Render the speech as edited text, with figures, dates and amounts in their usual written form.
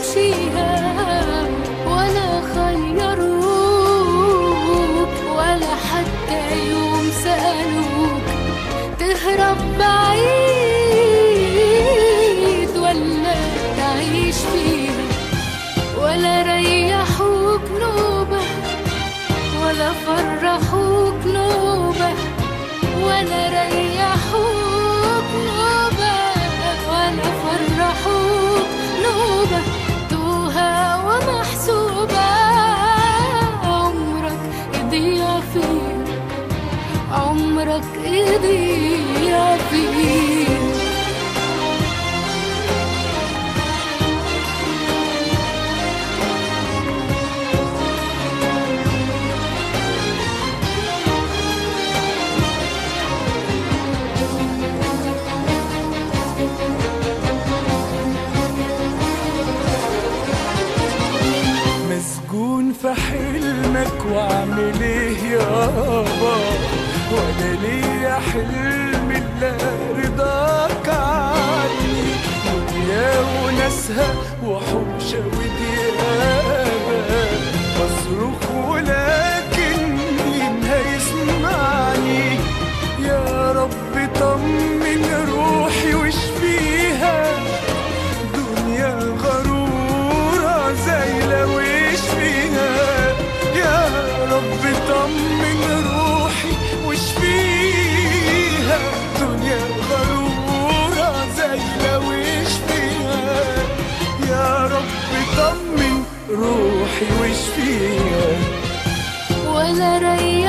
تمشيها، ولا خيروك ولا حتى يوم سألوك تهرب بعيد ولا تعيش فيها، ولا ريحوك نوبة ولا فرحوك نوبة، ولا ريحوك نوبة ولا فرحوك نوبة. توها ومحسوبة عمرك يضيع فيه، عمرك يضيع فيه. مسجون في حلمك واعمل ايه يابا، وانا ليا حلم الا رضاك عني. دنيا وناسها وحوشه وديابه، بصرخ ولكن مين هيسمعني؟ يا رب طمن روحي واشفيها، دنيا غرورة زايلة واشفيها. يا رب طمن روحي واشفيها، دنيا غرورة زايلة واشفيها. يا رب طمن روحي واشفيها. ولا ريح